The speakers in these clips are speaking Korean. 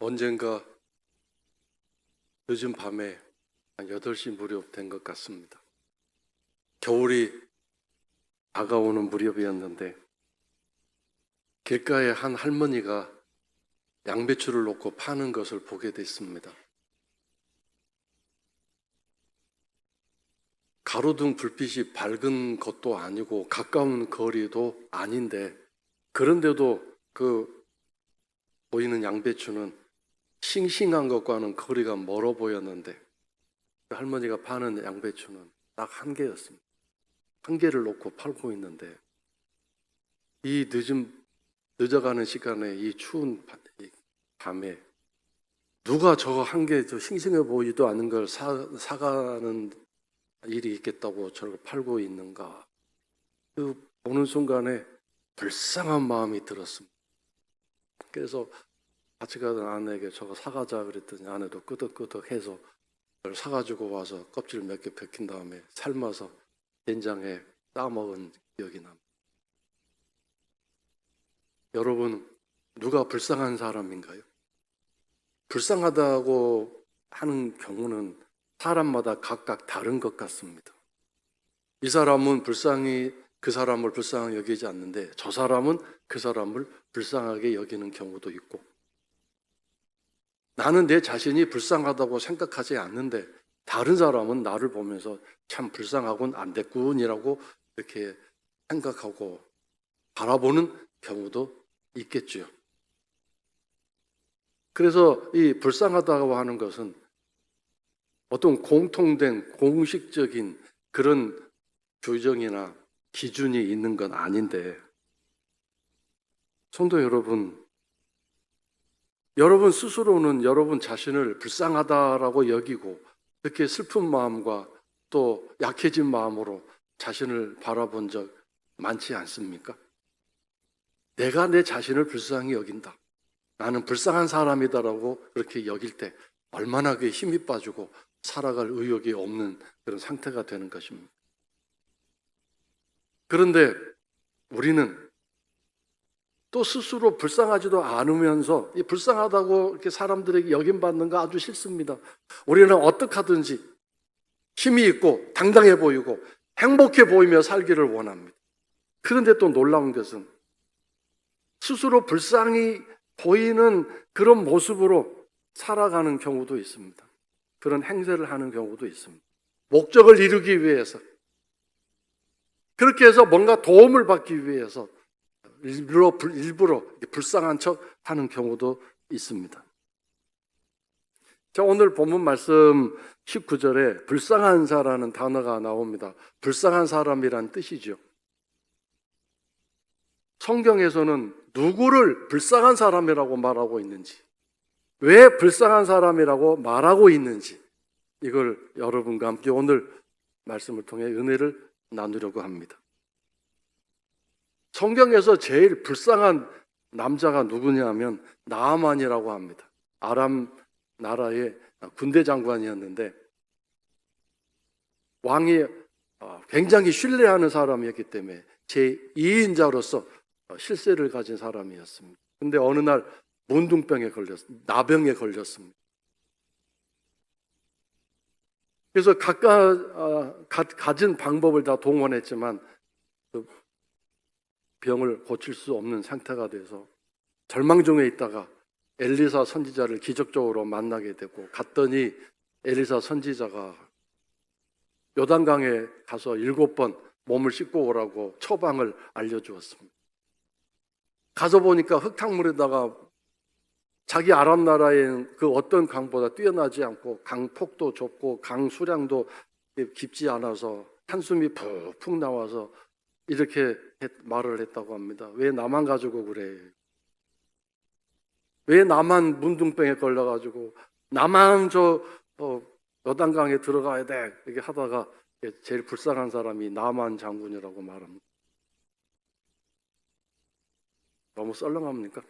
언젠가 늦은 밤에 한 8시 무렵 된 것 같습니다. 겨울이 다가오는 무렵이었는데 길가에 한 할머니가 양배추를 놓고 파는 것을 보게 됐습니다. 가로등 불빛이 밝은 것도 아니고 가까운 거리도 아닌데, 그런데도 그 보이는 양배추는 싱싱한 것과는 거리가 멀어 보였는데, 그 할머니가 파는 양배추는 딱 한 개였습니다. 한 개를 놓고 팔고 있는데, 이 늦어가는 시간에, 이 추운 밤에 누가 저거 한 개 저 싱싱해 보이지도 않은 걸 사가는 일이 있겠다고 저걸 팔고 있는가? 그 보는 순간에 불쌍한 마음이 들었습니다. 그래서 같이 가던 아내에게 저거 사가자 그랬더니 아내도 끄덕끄덕해서 그걸 사가지고 와서 껍질 몇 개 벗긴 다음에 삶아서 된장에 싸먹은 기억이 납니다. 여러분, 누가 불쌍한 사람인가요? 불쌍하다고 하는 경우는 사람마다 각각 다른 것 같습니다. 이 사람은 그 사람을 불쌍하게 여기지 않는데, 저 사람은 그 사람을 불쌍하게 여기는 경우도 있고, 나는 내 자신이 불쌍하다고 생각하지 않는데 다른 사람은 나를 보면서 참 불쌍하군, 안 됐군이라고 이렇게 생각하고 바라보는 경우도 있겠죠. 그래서 이 불쌍하다고 하는 것은 어떤 공통된 공식적인 그런 규정이나 기준이 있는 건 아닌데, 성도 여러분 스스로는 여러분 자신을 불쌍하다라고 여기고 그렇게 슬픈 마음과 또 약해진 마음으로 자신을 바라본 적 많지 않습니까? 내가 내 자신을 불쌍히 여긴다, 나는 불쌍한 사람이다라고 그렇게 여길 때 얼마나 그게 힘이 빠지고 살아갈 의욕이 없는 그런 상태가 되는 것입니다. 그런데 우리는 또 스스로 불쌍하지도 않으면서 이 불쌍하다고 이렇게 사람들에게 여김받는 거 아주 싫습니다. 우리는 어떻게 하든지 힘이 있고 당당해 보이고 행복해 보이며 살기를 원합니다. 그런데 또 놀라운 것은 스스로 불쌍히 보이는 그런 모습으로 살아가는 경우도 있습니다. 그런 행세를 하는 경우도 있습니다. 목적을 이루기 위해서, 그렇게 해서 뭔가 도움을 받기 위해서 일부러 불쌍한 척 하는 경우도 있습니다. 자, 오늘 본문 말씀 19절에 불쌍한 자라는 단어가 나옵니다. 불쌍한 사람이란 뜻이죠. 성경에서는 누구를 불쌍한 사람이라고 말하고 있는지, 왜 불쌍한 사람이라고 말하고 있는지, 이걸 여러분과 함께 오늘 말씀을 통해 은혜를 나누려고 합니다. 성경에서 제일 불쌍한 남자가 누구냐 하면 나아만이라고 합니다. 아람 나라의 군대 장관이었는데 왕이 굉장히 신뢰하는 사람이었기 때문에 제2인자로서 실세를 가진 사람이었습니다. 그런데 어느 날 나병에 걸렸습니다. 그래서 각각 가진 방법을 다 동원했지만 그 병을 고칠 수 없는 상태가 돼서 절망 중에 있다가 엘리사 선지자를 기적적으로 만나게 되고, 갔더니 엘리사 선지자가 요단강에 가서 7번 몸을 씻고 오라고 처방을 알려주었습니다. 가서 보니까 흙탕물에다가 자기 아람 나라의 그 어떤 강보다 뛰어나지 않고 강폭도 좁고 강 수량도 깊지 않아서 한숨이 푹푹 나와서 이렇게 말을 했다고 합니다. 왜 나만 가지고 그래? 왜 나만 문둥병에 걸려가지고 나만 요단강에 들어가야 돼? 이렇게 하다가 제일 불쌍한 사람이 나만 장군이라고 말합니다. 너무 썰렁합니까?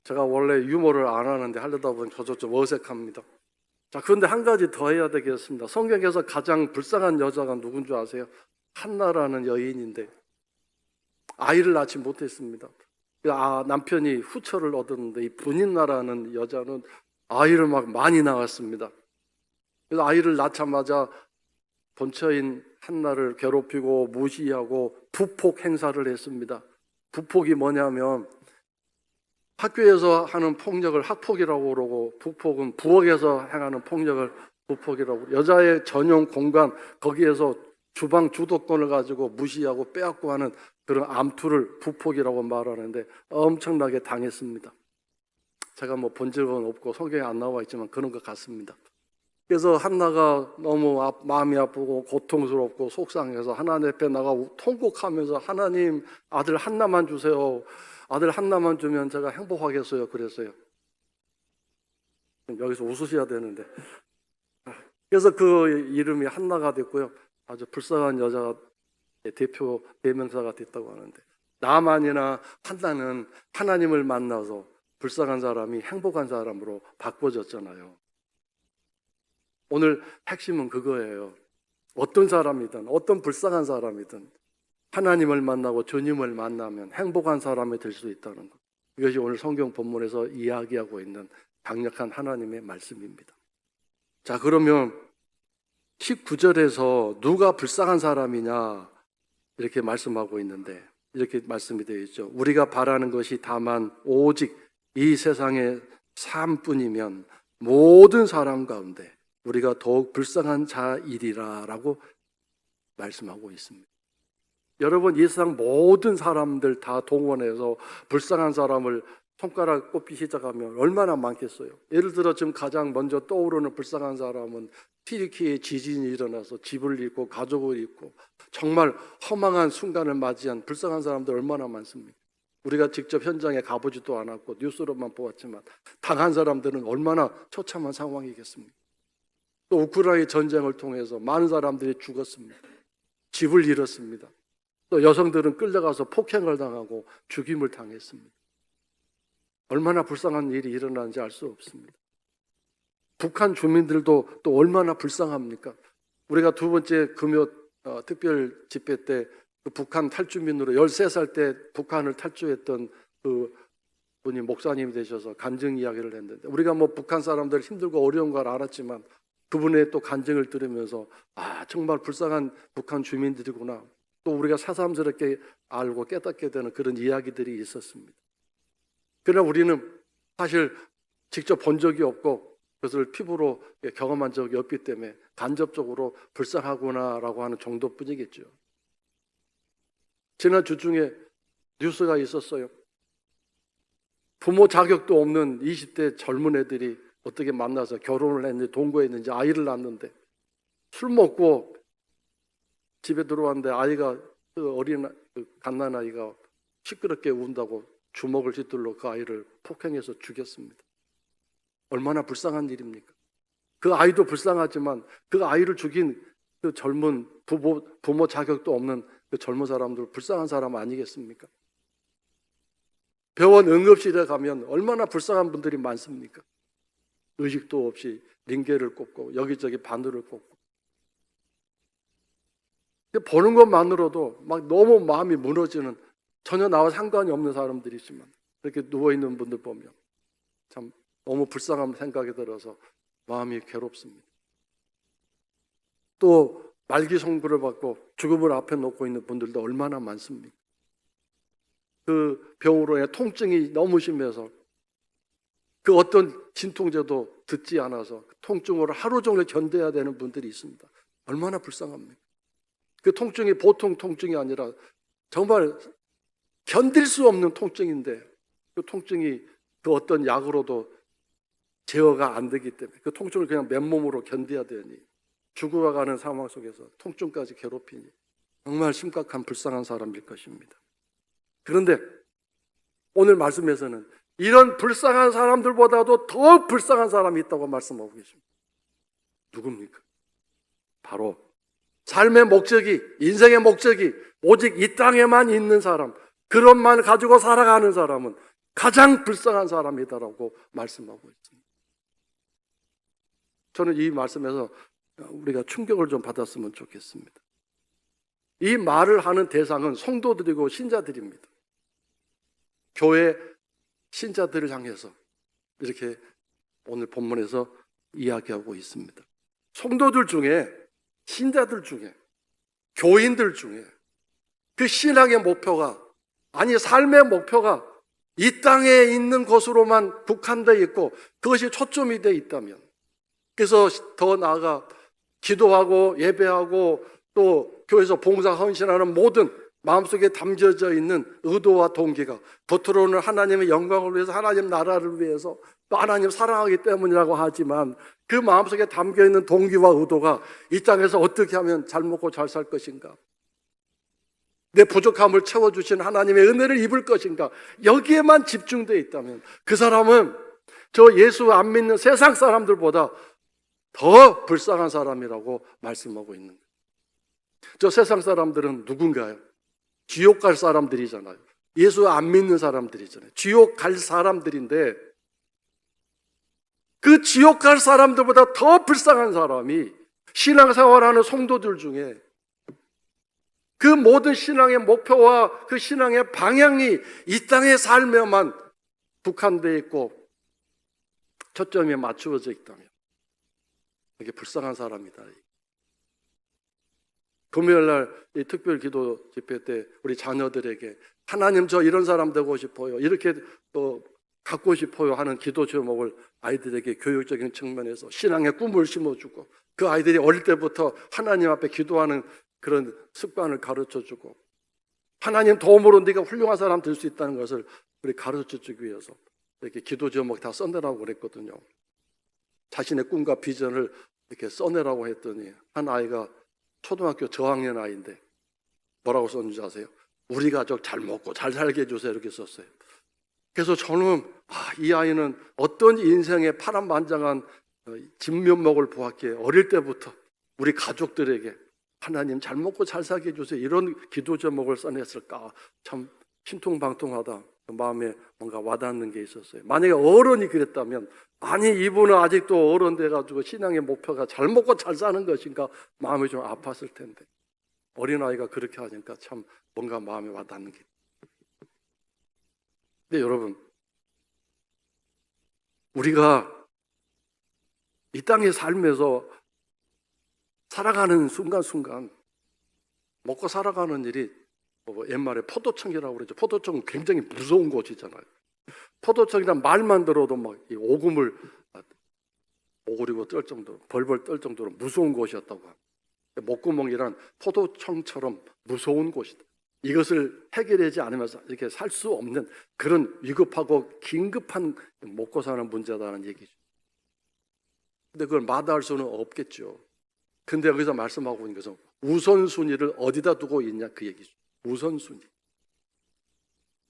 제가 원래 유머를 안 하는데 하려다 보니 저도 좀 어색합니다. 자, 그런데 한 가지 더 해야 되겠습니다. 성경에서 가장 불쌍한 여자가 누군 줄 아세요? 한나라는 여인인데 아이를 낳지 못했습니다. 남편이 후처를 얻었는데 이 분인나라는 여자는 아이를 막 많이 낳았습니다. 그래서 아이를 낳자마자 본처인 한나를 괴롭히고 무시하고 부폭 행사를 했습니다. 부폭이 뭐냐면 학교에서 하는 폭력을 학폭이라고 그러고, 부폭은 부엌에서 행하는 폭력을 부폭이라고 그러고, 여자의 전용 공간 거기에서 주방 주도권을 가지고 무시하고 빼앗고 하는 그런 암투를 부폭이라고 말하는데 엄청나게 당했습니다. 제가 뭐 본 적은 없고 성경에 안 나와 있지만 그런 것 같습니다. 그래서 한나가 너무 마음이 아프고 고통스럽고 속상해서 하나님 앞에 나가고 통곡하면서, 하나님, 아들 한나만 주세요. 아들 한나만 주면 제가 행복하겠어요. 그랬어요. 여기서 웃으셔야 되는데. 그래서 그 이름이 한나가 됐고요. 아주 불쌍한 여자가 대표 대명사가 됐다고 하는데, 나만이나 한나는 하나님을 만나서 불쌍한 사람이 행복한 사람으로 바꿔졌잖아요. 오늘 핵심은 그거예요. 어떤 사람이든 어떤 불쌍한 사람이든 하나님을 만나고 주님을 만나면 행복한 사람이 될 수 있다는 것. 이것이 오늘 성경 본문에서 이야기하고 있는 강력한 하나님의 말씀입니다. 자, 그러면 19절에서 누가 불쌍한 사람이냐 이렇게 말씀하고 있는데, 이렇게 말씀이 되어 있죠. 우리가 바라는 것이 다만 오직 이 세상의 삶뿐이면 모든 사람 가운데 우리가 더욱 불쌍한 자이리라 라고 말씀하고 있습니다. 여러분, 이 세상 모든 사람들 다 동원해서 불쌍한 사람을 손가락 꼽기 시작하면 얼마나 많겠어요. 예를 들어 지금 가장 먼저 떠오르는 불쌍한 사람은 튀르키예 지진이 일어나서 집을 잃고 가족을 잃고 정말 허망한 순간을 맞이한 불쌍한 사람들 얼마나 많습니까? 우리가 직접 현장에 가보지도 않았고 뉴스로만 보았지만 당한 사람들은 얼마나 처참한 상황이겠습니까? 또 우크라이나 전쟁을 통해서 많은 사람들이 죽었습니다. 집을 잃었습니다. 또 여성들은 끌려가서 폭행을 당하고 죽임을 당했습니다. 얼마나 불쌍한 일이 일어나는지 알 수 없습니다. 북한 주민들도 또 얼마나 불쌍합니까? 우리가 두 번째 금요 특별 집회 때 그 북한 탈주민으로 13살 때 북한을 탈주했던 그 분이 목사님이 되셔서 간증 이야기를 했는데, 우리가 뭐 북한 사람들 힘들고 어려운 걸 알았지만 그분의 또 간증을 들으면서 정말 불쌍한 북한 주민들이구나, 또 우리가 새삼스럽게 알고 깨닫게 되는 그런 이야기들이 있었습니다. 그러나 우리는 사실 직접 본 적이 없고 그것을 피부로 경험한 적이 없기 때문에 간접적으로 불쌍하구나라고 하는 정도뿐이겠죠. 지난 주 중에 뉴스가 있었어요. 부모 자격도 없는 20대 젊은 애들이 어떻게 만나서 결혼을 했는지 동거했는지 아이를 낳았는데, 술 먹고 집에 들어왔는데 아이가, 그 어린 갓난아이가 시끄럽게 운다고 주먹을 휘둘러 그 아이를 폭행해서 죽였습니다. 얼마나 불쌍한 일입니까? 그 아이도 불쌍하지만 그 아이를 죽인 그 젊은 부모 자격도 없는 그 젊은 사람들 불쌍한 사람 아니겠습니까? 병원 응급실에 가면 얼마나 불쌍한 분들이 많습니까? 의식도 없이 링겔을 꽂고 여기저기 바늘을 꽂고, 보는 것만으로도 막 너무 마음이 무너지는, 전혀 나와 상관이 없는 사람들이지만 이렇게 누워있는 분들 보면 참 너무 불쌍한 생각이 들어서 마음이 괴롭습니다. 또 말기 선고를 받고 죽음을 앞에 놓고 있는 분들도 얼마나 많습니까? 그 병으로 인해 통증이 너무 심해서 그 어떤 진통제도 듣지 않아서 통증으로 하루 종일 견뎌야 되는 분들이 있습니다. 얼마나 불쌍합니까? 그 통증이 보통 통증이 아니라 정말 견딜 수 없는 통증인데, 그 통증이 그 어떤 약으로도 제어가 안 되기 때문에 그 통증을 그냥 맨몸으로 견뎌야 되니, 죽어가는 상황 속에서 통증까지 괴롭히니 정말 심각한 불쌍한 사람일 것입니다. 그런데 오늘 말씀에서는 이런 불쌍한 사람들보다도 더 불쌍한 사람이 있다고 말씀하고 계십니다. 누굽니까? 바로 삶의 목적이, 인생의 목적이 오직 이 땅에만 있는 사람, 그것만 가지고 살아가는 사람은 가장 불쌍한 사람이다라고 말씀하고 있습니다. 저는 이 말씀에서 우리가 충격을 좀 받았으면 좋겠습니다. 이 말을 하는 대상은 성도들이고 신자들입니다. 교회 신자들을 향해서 이렇게 오늘 본문에서 이야기하고 있습니다. 성도들 중에, 신자들 중에, 교인들 중에 그 신앙의 목표가, 아니 삶의 목표가 이 땅에 있는 것으로만 국한되어 있고 그것이 초점이 되어 있다면, 그래서 더 나아가 기도하고 예배하고 또 교회에서 봉사 헌신하는 모든 마음속에 담겨져 있는 의도와 동기가 겉으로는 하나님의 영광을 위해서, 하나님 나라를 위해서, 또 하나님 사랑하기 때문이라고 하지만 그 마음속에 담겨있는 동기와 의도가 이 땅에서 어떻게 하면 잘 먹고 잘 살 것인가, 내 부족함을 채워주신 하나님의 은혜를 입을 것인가, 여기에만 집중되어 있다면 그 사람은 저 예수 안 믿는 세상 사람들보다 더 불쌍한 사람이라고 말씀하고 있는 거예요. 저 세상 사람들은 누군가요? 지옥 갈 사람들이잖아요. 예수 안 믿는 사람들이잖아요. 지옥 갈 사람들인데 그 지옥 갈 사람들보다 더 불쌍한 사람이 신앙생활하는 성도들 중에 그 모든 신앙의 목표와 그 신앙의 방향이 이 땅의 삶에만 국한되어 있고 초점에 맞추어져 있다면 이게 불쌍한 사람이다. 금요일날 이 특별 기도 집회 때 우리 자녀들에게 하나님 저 이런 사람 되고 싶어요, 이렇게 또 갖고 싶어요 하는 기도 제목을 아이들에게 교육적인 측면에서 신앙의 꿈을 심어주고, 그 아이들이 어릴 때부터 하나님 앞에 기도하는 그런 습관을 가르쳐주고, 하나님 도움으로 네가 훌륭한 사람 될 수 있다는 것을 우리 가르쳐주기 위해서 이렇게 기도 제목 다 써내라고 그랬거든요. 자신의 꿈과 비전을 이렇게 써내라고 했더니 한 아이가 초등학교 저학년 아이인데 뭐라고 썼는지 아세요? 우리 가족 잘 먹고 잘 살게 해주세요, 이렇게 썼어요. 그래서 저는 이 아이는 어떤 인생의 파란만장한 진면목을 보았기에 어릴 때부터 우리 가족들에게 하나님 잘 먹고 잘 살게 해주세요, 이런 기도 제목을 써냈을까, 참 신통방통하다, 마음에 뭔가 와닿는 게 있었어요. 만약에 어른이 그랬다면, 아니 이분은 아직도 어른 돼가지고 신앙의 목표가 잘 먹고 잘 사는 것인가, 마음이 좀 아팠을 텐데 어린아이가 그렇게 하니까 참 뭔가 마음에 와닿는 게. 근데 여러분, 우리가 이 땅의 삶에서 살아가는 순간순간 먹고 살아가는 일이 옛말에 포도청이라고 그러죠. 포도청은 굉장히 무서운 곳이잖아요. 포도청이란 말만 들어도 막 오금을 오그리고 떨 정도로, 벌벌 떨 정도로 무서운 곳이었다고 합니다. 목구멍이란 포도청처럼 무서운 곳이다. 이것을 해결하지 않으면서 이렇게 살 수 없는 그런 위급하고 긴급한 먹고 사는 문제다는 얘기죠. 근데 그걸 마다할 수는 없겠죠. 근데 여기서 말씀하고 있는 것은 우선순위를 어디다 두고 있냐, 그 얘기죠. 우선순위.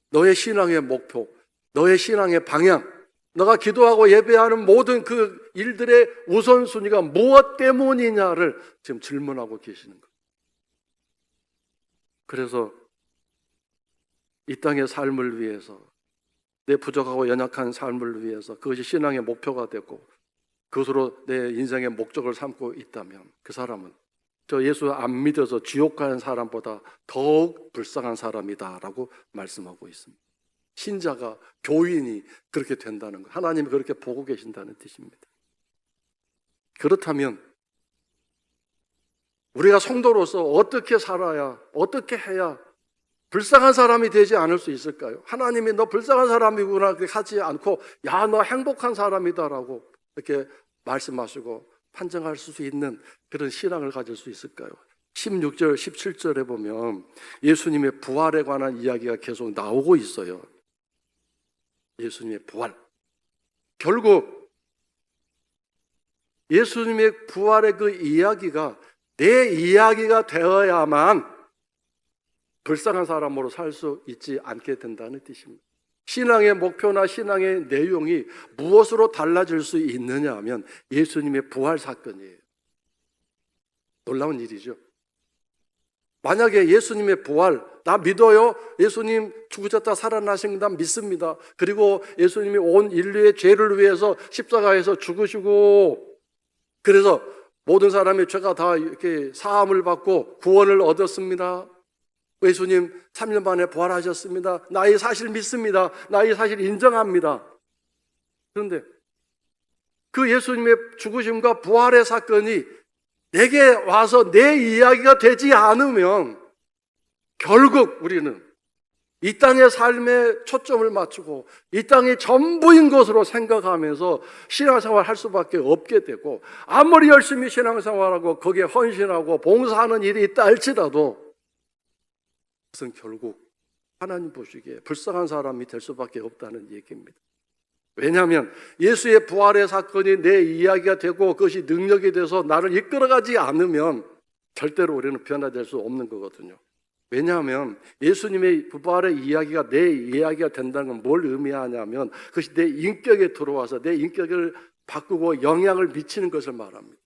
너의 신앙의 목표, 너의 신앙의 방향, 너가 기도하고 예배하는 모든 그 일들의 우선순위가 무엇 때문이냐를 지금 질문하고 계시는 거예요. 그래서 이 땅의 삶을 위해서, 내 부족하고 연약한 삶을 위해서 그것이 신앙의 목표가 되고 그것으로 내 인생의 목적을 삼고 있다면 그 사람은 저 예수 안 믿어서 지옥 가는 사람보다 더욱 불쌍한 사람이다라고 말씀하고 있습니다. 신자가, 교인이 그렇게 된다는 것, 하나님이 그렇게 보고 계신다는 뜻입니다. 그렇다면 우리가 성도로서 어떻게 살아야, 어떻게 해야 불쌍한 사람이 되지 않을 수 있을까요? 하나님이 너 불쌍한 사람이구나 그렇게 하지 않고 야 너 행복한 사람이다라고 이렇게 말씀하시고 판정할 수 있는 그런 신앙을 가질 수 있을까요? 16절, 17절에 보면 예수님의 부활에 관한 이야기가 계속 나오고 있어요. 예수님의 부활. 결국 예수님의 부활의 그 이야기가 내 이야기가 되어야만 불쌍한 사람으로 살 수 있지 않게 된다는 뜻입니다. 신앙의 목표나 신앙의 내용이 무엇으로 달라질 수 있느냐 하면 예수님의 부활 사건이에요. 놀라운 일이죠. 만약에 예수님의 부활, 나 믿어요. 예수님 죽으셨다 살아나신 거 믿습니다. 그리고 예수님이 온 인류의 죄를 위해서 십자가에서 죽으시고 그래서 모든 사람의 죄가 다 이렇게 사함을 받고 구원을 얻었습니다. 예수님 3년 만에 부활하셨습니다. 나 이 사실 믿습니다. 나 이 사실 인정합니다. 그런데 그 예수님의 죽으심과 부활의 사건이 내게 와서 내 이야기가 되지 않으면 결국 우리는 이 땅의 삶에 초점을 맞추고 이 땅이 전부인 것으로 생각하면서 신앙생활을 할 수밖에 없게 되고, 아무리 열심히 신앙생활하고 거기에 헌신하고 봉사하는 일이 있다 할지라도 그것은 결국 하나님 보시기에 불쌍한 사람이 될 수밖에 없다는 얘기입니다. 왜냐하면 예수의 부활의 사건이 내 이야기가 되고 그것이 능력이 돼서 나를 이끌어가지 않으면 절대로 우리는 변화될 수 없는 거거든요. 왜냐하면 예수님의 부활의 이야기가 내 이야기가 된다는 건 뭘 의미하냐면 그것이 내 인격에 들어와서 내 인격을 바꾸고 영향을 미치는 것을 말합니다.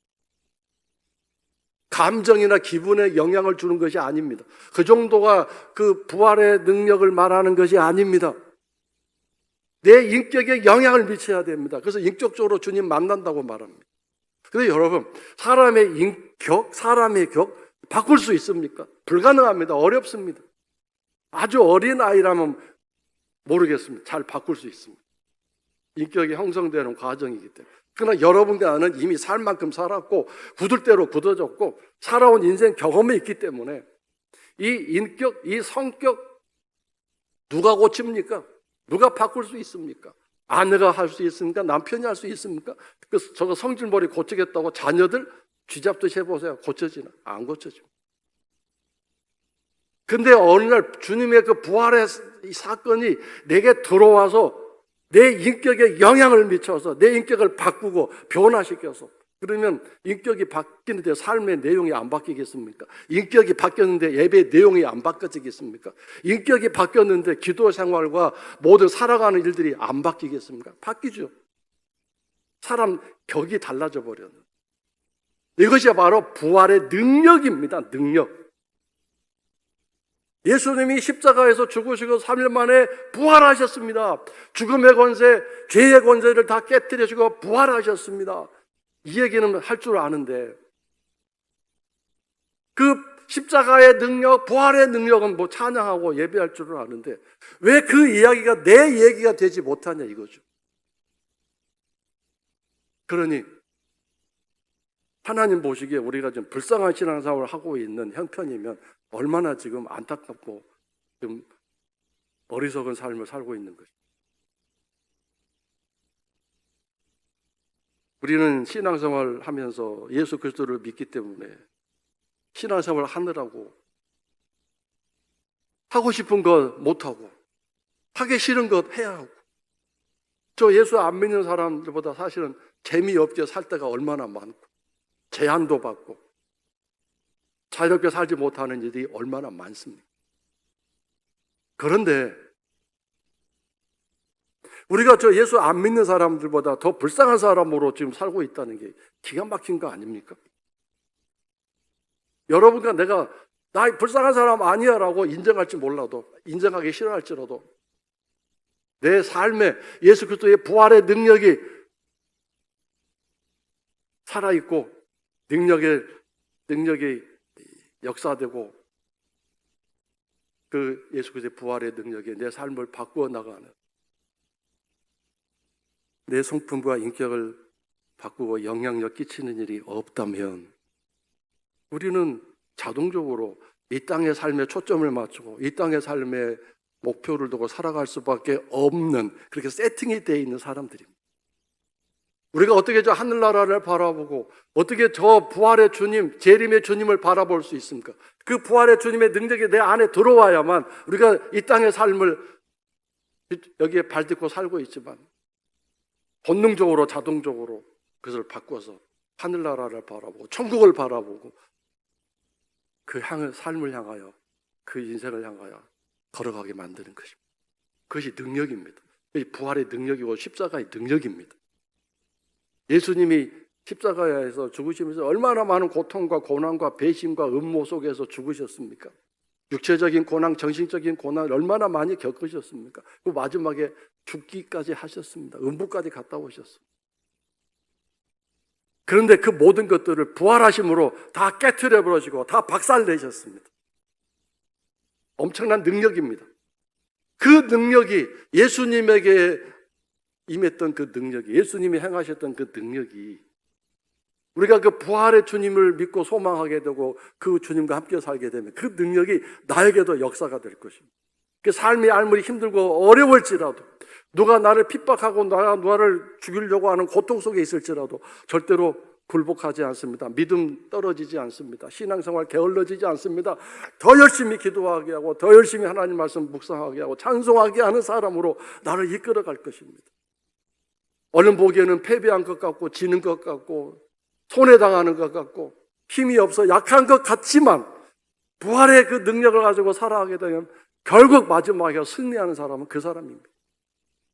감정이나 기분에 영향을 주는 것이 아닙니다. 그 정도가 그 부활의 능력을 말하는 것이 아닙니다. 내 인격에 영향을 미쳐야 됩니다. 그래서 인격적으로 주님 만난다고 말합니다. 그런데 여러분, 사람의 인격, 사람의 격 바꿀 수 있습니까? 불가능합니다. 어렵습니다. 아주 어린 아이라면 모르겠습니다. 잘 바꿀 수 있습니다. 인격이 형성되는 과정이기 때문에. 그러나 여러분과 나는 이미 살 만큼 살았고 굳을 대로 굳어졌고 살아온 인생 경험이 있기 때문에 이 인격, 이 성격 누가 고칩니까? 누가 바꿀 수 있습니까? 아내가 할 수 있습니까? 남편이 할 수 있습니까? 저거 성질머리 고치겠다고 자녀들 쥐잡듯이 해보세요. 고쳐지나? 안 고쳐집니다. 근데 어느 날 주님의 그 부활의 이 사건이 내게 들어와서 내 인격에 영향을 미쳐서 내 인격을 바꾸고 변화시켜서, 그러면 인격이 바뀌는데 삶의 내용이 안 바뀌겠습니까? 인격이 바뀌었는데 예배의 내용이 안 바뀌어지겠습니까? 인격이 바뀌었는데 기도 생활과 모든 살아가는 일들이 안 바뀌겠습니까? 바뀌죠. 사람 격이 달라져 버렸는데. 이것이 바로 부활의 능력입니다. 능력. 예수님이 십자가에서 죽으시고 3일 만에 부활하셨습니다. 죽음의 권세, 죄의 권세를 다 깨뜨려주고 부활하셨습니다. 이 얘기는 할 줄 아는데 그 십자가의 능력, 부활의 능력은 뭐 찬양하고 예배할 줄은 아는데 왜 그 이야기가 내 얘기가 되지 못하냐 이거죠. 그러니 하나님 보시기에 우리가 좀 불쌍한 신앙생활을 하고 있는 형편이면 얼마나 지금 안타깝고 좀 어리석은 삶을 살고 있는 것입니다. 우리는 신앙생활을 하면서 예수 그리스도를 믿기 때문에 신앙생활을 하느라고 하고 싶은 것 못하고 하기 싫은 것 해야 하고, 저 예수 안 믿는 사람들보다 사실은 재미없게 살 때가 얼마나 많고 제한도 받고 자유롭게 살지 못하는 일이 얼마나 많습니까? 그런데 우리가 저 예수 안 믿는 사람들보다 더 불쌍한 사람으로 지금 살고 있다는 게 기가 막힌 거 아닙니까? 여러분과 내가 나 불쌍한 사람 아니야 라고 인정할지 몰라도, 인정하기 싫어할지라도 내 삶에 예수 그리스도의 부활의 능력이 살아있고 능력이 역사되고 그 예수 그리스도의 부활의 능력이 내 삶을 바꾸어 나가는, 내 성품과 인격을 바꾸고 영향력 끼치는 일이 없다면 우리는 자동적으로 이 땅의 삶에 초점을 맞추고 이 땅의 삶에 목표를 두고 살아갈 수밖에 없는, 그렇게 세팅이 되어 있는 사람들입니다. 우리가 어떻게 저 하늘나라를 바라보고 어떻게 저 부활의 주님, 재림의 주님을 바라볼 수 있습니까? 그 부활의 주님의 능력이 내 안에 들어와야만 우리가 이 땅의 삶을 여기에 발딛고 살고 있지만 본능적으로 자동적으로 그것을 바꿔서 하늘나라를 바라보고 천국을 바라보고 그 삶을 향하여, 그 인생을 향하여 걸어가게 만드는 것입니다. 그것이 능력입니다. 그것이 부활의 능력이고 십자가의 능력입니다. 예수님이 십자가에서 죽으시면서 얼마나 많은 고통과 고난과 배신과 음모 속에서 죽으셨습니까? 육체적인 고난, 정신적인 고난을 얼마나 많이 겪으셨습니까? 그 마지막에 죽기까지 하셨습니다. 음부까지 갔다 오셨습니다. 그런데 그 모든 것들을 부활하심으로 다 깨트려 버리시고 다 박살내셨습니다. 엄청난 능력입니다. 그 능력이 예수님에게 임했던 그 능력이, 예수님이 행하셨던 그 능력이 우리가 그 부활의 주님을 믿고 소망하게 되고 그 주님과 함께 살게 되면 그 능력이 나에게도 역사가 될 것입니다. 그 삶이 아무리 힘들고 어려울지라도, 누가 나를 핍박하고 나를 죽이려고 하는 고통 속에 있을지라도 절대로 굴복하지 않습니다. 믿음 떨어지지 않습니다. 신앙생활 게을러지지 않습니다. 더 열심히 기도하게 하고 더 열심히 하나님 말씀 묵상하게 하고 찬송하게 하는 사람으로 나를 이끌어갈 것입니다. 얼른 보기에는 패배한 것 같고 지는 것 같고 손해당하는 것 같고 힘이 없어 약한 것 같지만 부활의 그 능력을 가지고 살아가게 되면 결국 마지막에 승리하는 사람은 그 사람입니다.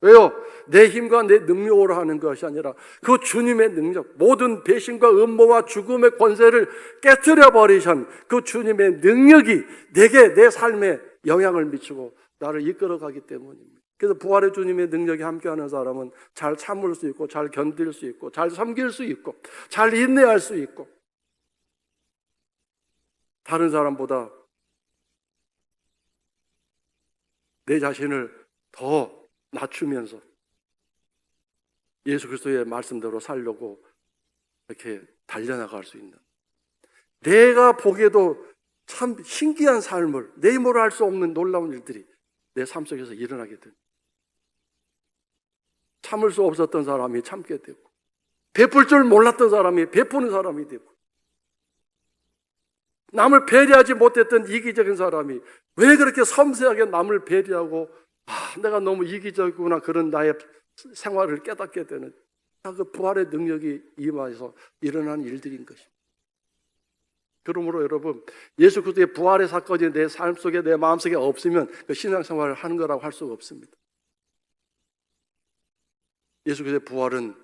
왜요? 내 힘과 내 능력으로 하는 것이 아니라 그 주님의 능력, 모든 배신과 음모와 죽음의 권세를 깨뜨려 버리신 그 주님의 능력이 내게, 내 삶에 영향을 미치고 나를 이끌어가기 때문입니다. 그래서 부활의 주님의 능력이 함께하는 사람은 잘 참을 수 있고 잘 견딜 수 있고 잘 섬길 수 있고 잘 인내할 수 있고 다른 사람보다 내 자신을 더 낮추면서 예수 그리스도의 말씀대로 살려고 이렇게 달려나갈 수 있는, 내가 보기에도 참 신기한 삶을, 내 힘으로 할 수 없는 놀라운 일들이 내 삶 속에서 일어나게 됩니다. 참을 수 없었던 사람이 참게 되고, 베풀 줄 몰랐던 사람이 베푸는 사람이 되고, 남을 배려하지 못했던 이기적인 사람이 왜 그렇게 섬세하게 남을 배려하고, 내가 너무 이기적이구나, 그런 나의 생활을 깨닫게 되는, 그 부활의 능력이 임하여서 일어난 일들인 것입니다. 그러므로 여러분, 예수 그리스도의 부활의 사건이 내 삶 속에, 내 마음 속에 없으면 그 신앙생활을 하는 거라고 할 수가 없습니다. 예수 그리스도의 부활은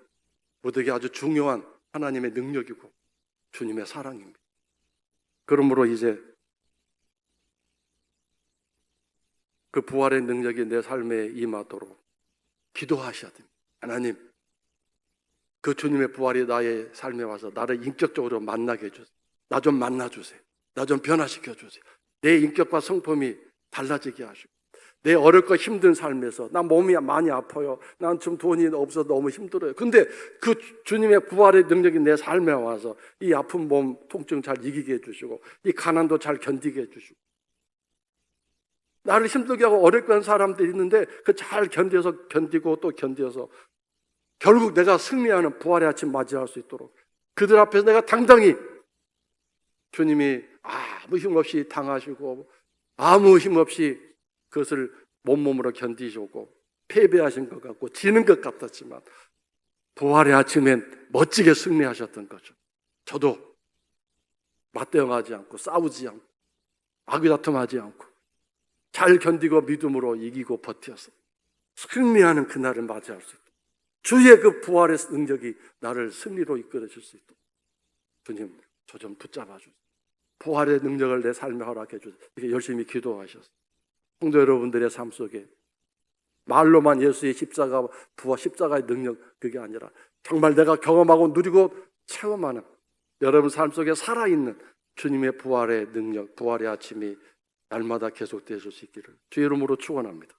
우리에게 아주 중요한 하나님의 능력이고 주님의 사랑입니다. 그러므로 이제 그 부활의 능력이 내 삶에 임하도록 기도하셔야 됩니다. 하나님, 그 주님의 부활이 나의 삶에 와서 나를 인격적으로 만나게 해주세요. 나 좀 만나주세요. 나 좀 변화시켜 주세요. 내 인격과 성품이 달라지게 하시고, 내 어렵고 힘든 삶에서 나 몸이 많이 아파요. 난 지금 돈이 없어서 너무 힘들어요. 근데 그 주님의 부활의 능력이 내 삶에 와서 이 아픈 몸 통증 잘 이기게 해주시고, 이 가난도 잘 견디게 해주시고, 나를 힘들게 하고 어렵게 하는 사람들이 있는데 그 잘 견디고 또 견뎌서 결국 내가 승리하는 부활의 아침 맞이할 수 있도록 그들 앞에서 내가 당당히 주님이 아무 힘 없이 당하시고 아무 힘 없이 그것을 몸몸으로 견디시고 패배하신 것 같고 지는 것 같았지만 부활의 아침엔 멋지게 승리하셨던 거죠. 저도 맞대응하지 않고 싸우지 않고 아귀다툼하지 않고 잘 견디고 믿음으로 이기고 버텨서 승리하는 그날을 맞이할 수 있도록 주의 그 부활의 능력이 나를 승리로 이끌어 줄 수 있도록 주님, 저 좀 붙잡아 주세요. 부활의 능력을 내 삶에 허락해 주세요. 이렇게 열심히 기도하셨어요. 성도 여러분들의 삶 속에 말로만 예수의 십자가, 부활, 십자가의 능력, 그게 아니라 정말 내가 경험하고 누리고 체험하는 여러분 삶 속에 살아있는 주님의 부활의 능력, 부활의 아침이 날마다 계속되실 수 있기를 주의 이름으로 축원합니다.